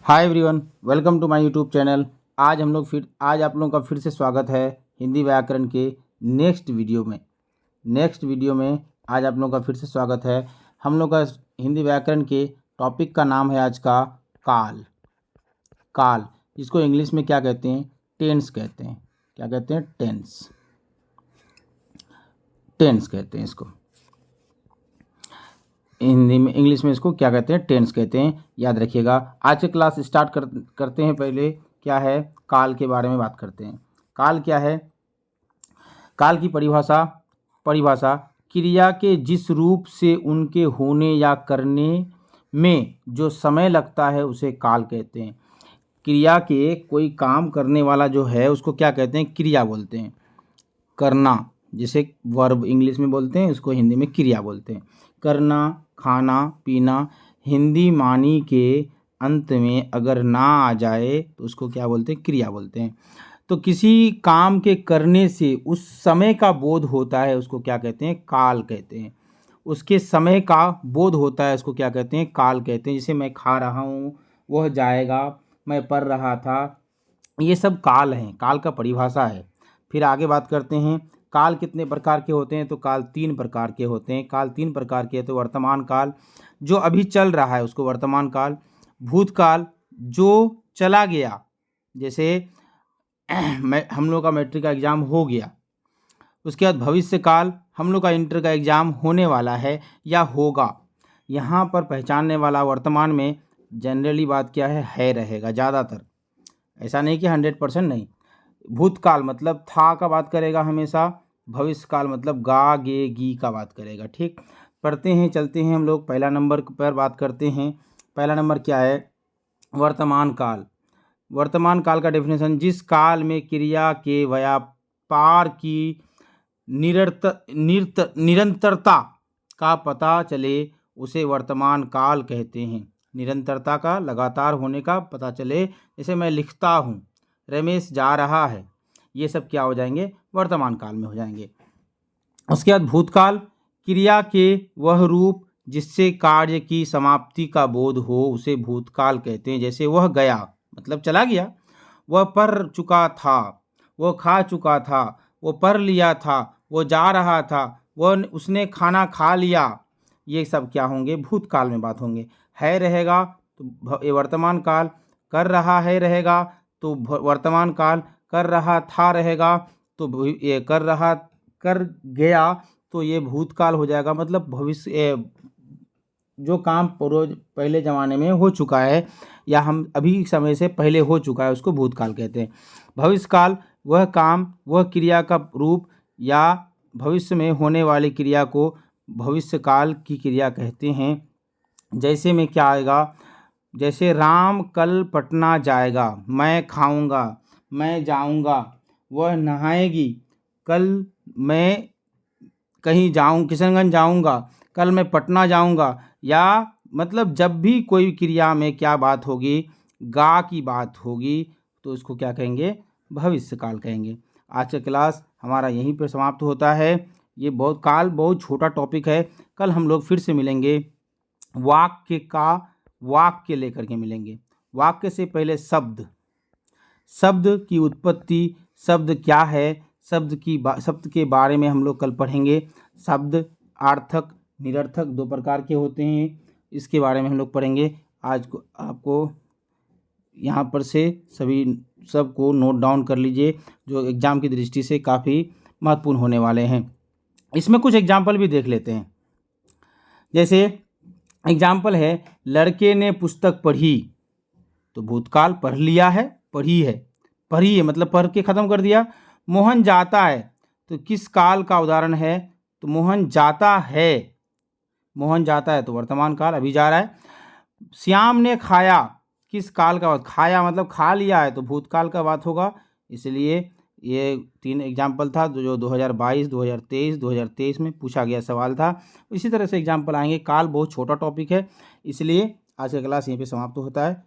Hi everyone, welcome to my YouTube channel. आज आप लोगों का फिर से स्वागत है हिंदी व्याकरण के नेक्स्ट वीडियो में आज आप लोगों का फिर से स्वागत है। हम लोग का हिंदी व्याकरण के टॉपिक का नाम है आज का काल, जिसको इंग्लिश में क्या कहते हैं? टेंस कहते हैं। क्या कहते हैं? टेंस कहते हैं इसको। हिंदी में, इंग्लिश में इसको क्या कहते हैं? टेंस कहते हैं। याद रखिएगा। आज की क्लास स्टार्ट करते हैं। पहले क्या है? काल के बारे में बात करते हैं। काल क्या है? काल की परिभाषा क्रिया के जिस रूप से उनके होने या करने में जो समय लगता है उसे काल कहते हैं। क्रिया के कोई काम करने वाला जो है उसको क्या कहते हैं? क्रिया बोलते हैं। करना, जिसे वर्ब इंग्लिश में बोलते हैं, उसको हिंदी में क्रिया बोलते हैं। करना, खाना, पीना, हिंदी मानी के अंत में अगर ना आ जाए तो उसको क्या बोलते हैं? क्रिया बोलते हैं। तो किसी काम के करने से उस समय का बोध होता है, उसको क्या कहते हैं? काल कहते हैं। उसके समय का बोध होता है, उसको क्या कहते हैं? काल कहते हैं। जैसे मैं खा रहा हूँ, वह जाएगा, मैं पढ़ रहा था, ये सब काल हैं, काल का परिभाषा है। फिर आगे बात करते हैं। काल कितने प्रकार के होते हैं? तो काल 3 प्रकार के होते हैं। काल 3 प्रकार के हैं। तो वर्तमान काल, जो अभी चल रहा है उसको वर्तमान काल। भूतकाल, जो चला गया, जैसे हम लोग का मैट्रिक का एग्ज़ाम हो गया। उसके बाद भविष्य काल, हम लोग का इंटर का एग्ज़ाम होने वाला है या होगा। यहाँ पर पहचानने वाला वर्तमान में जनरली बात क्या है रहेगा ज़्यादातर। ऐसा नहीं कि 100% नहीं। भूतकाल मतलब था का बात करेगा हमेशा। भविष्य काल मतलब गा गे गी का बात करेगा। ठीक, पढ़ते हैं, चलते हैं हम लोग। पहला नंबर पर बात करते हैं। पहला नंबर क्या है? वर्तमान काल। वर्तमान काल का डेफिनेशन: जिस काल में क्रिया के व्यापार की निरंतरता का पता चले उसे वर्तमान काल कहते हैं। निरंतरता का, लगातार होने का पता चले। जैसे मैं लिखता हूँ, रमेश जा रहा है, ये सब क्या हो जाएंगे? वर्तमान काल में हो जाएंगे। उसके बाद भूतकाल, क्रिया के वह रूप जिससे कार्य की समाप्ति का बोध हो उसे भूतकाल कहते हैं। जैसे वह गया मतलब चला गया, वह पढ़ चुका था, वह खा चुका था, वो पढ़ लिया था, वो जा रहा था, वह उसने खाना खा लिया, ये सब क्या होंगे? भूतकाल में बात होंगे। है रहेगा तो ये वर्तमान काल, कर रहा है रहेगा तो वर्तमान काल, कर रहा था रहेगा तो ये कर गया तो ये भूतकाल हो जाएगा। मतलब भविष्य, जो काम पहले ज़माने में हो चुका है या हम अभी समय से पहले हो चुका है उसको भूतकाल कहते हैं। भविष्यकाल, वह काम, वह क्रिया का रूप या भविष्य में होने वाली क्रिया को भविष्यकाल की क्रिया कहते हैं। जैसे में क्या आएगा? जैसे राम कल पटना जाएगा, मैं खाऊंगा, मैं जाऊंगा, वह नहाएगी, कल मैं कहीं जाऊं, किशनगंज जाऊंगा, कल मैं पटना जाऊंगा। या मतलब जब भी कोई क्रिया में क्या बात होगी? गा की बात होगी, तो उसको क्या कहेंगे? भविष्यकाल कहेंगे। आज का क्लास हमारा यहीं पर समाप्त होता है। ये बहुत छोटा टॉपिक है। कल हम लोग फिर से मिलेंगे। वाक्य लेकर के मिलेंगे। वाक्य से पहले शब्द की उत्पत्ति, शब्द क्या है, शब्द के बारे में हम लोग कल पढ़ेंगे। शब्द आर्थक, निरर्थक 2 प्रकार के होते हैं, इसके बारे में हम लोग पढ़ेंगे। आज को आपको यहाँ पर से सबको नोट डाउन कर लीजिए, जो एग्ज़ाम की दृष्टि से काफ़ी महत्वपूर्ण होने वाले हैं। इसमें कुछ एग्जाम्पल भी देख लेते हैं। जैसे एग्जाम्पल है, लड़के ने पुस्तक पढ़ी, तो भूतकाल पढ़ लिया है, पढ़ी है मतलब पढ़ के ख़त्म कर दिया। मोहन जाता है, तो किस काल का उदाहरण है? तो मोहन जाता है तो वर्तमान काल, अभी जा रहा है। श्याम ने खाया, किस काल का? खाया मतलब खा लिया है, तो भूतकाल का बात होगा। इसलिए ये 3 एग्जाम्पल था जो 2022, 2023, 2023 में पूछा गया सवाल था। इसी तरह से एग्जाम्पल आएंगे। काल बहुत छोटा टॉपिक है, इसलिए आज का क्लास यहीं पे समाप्त होता है।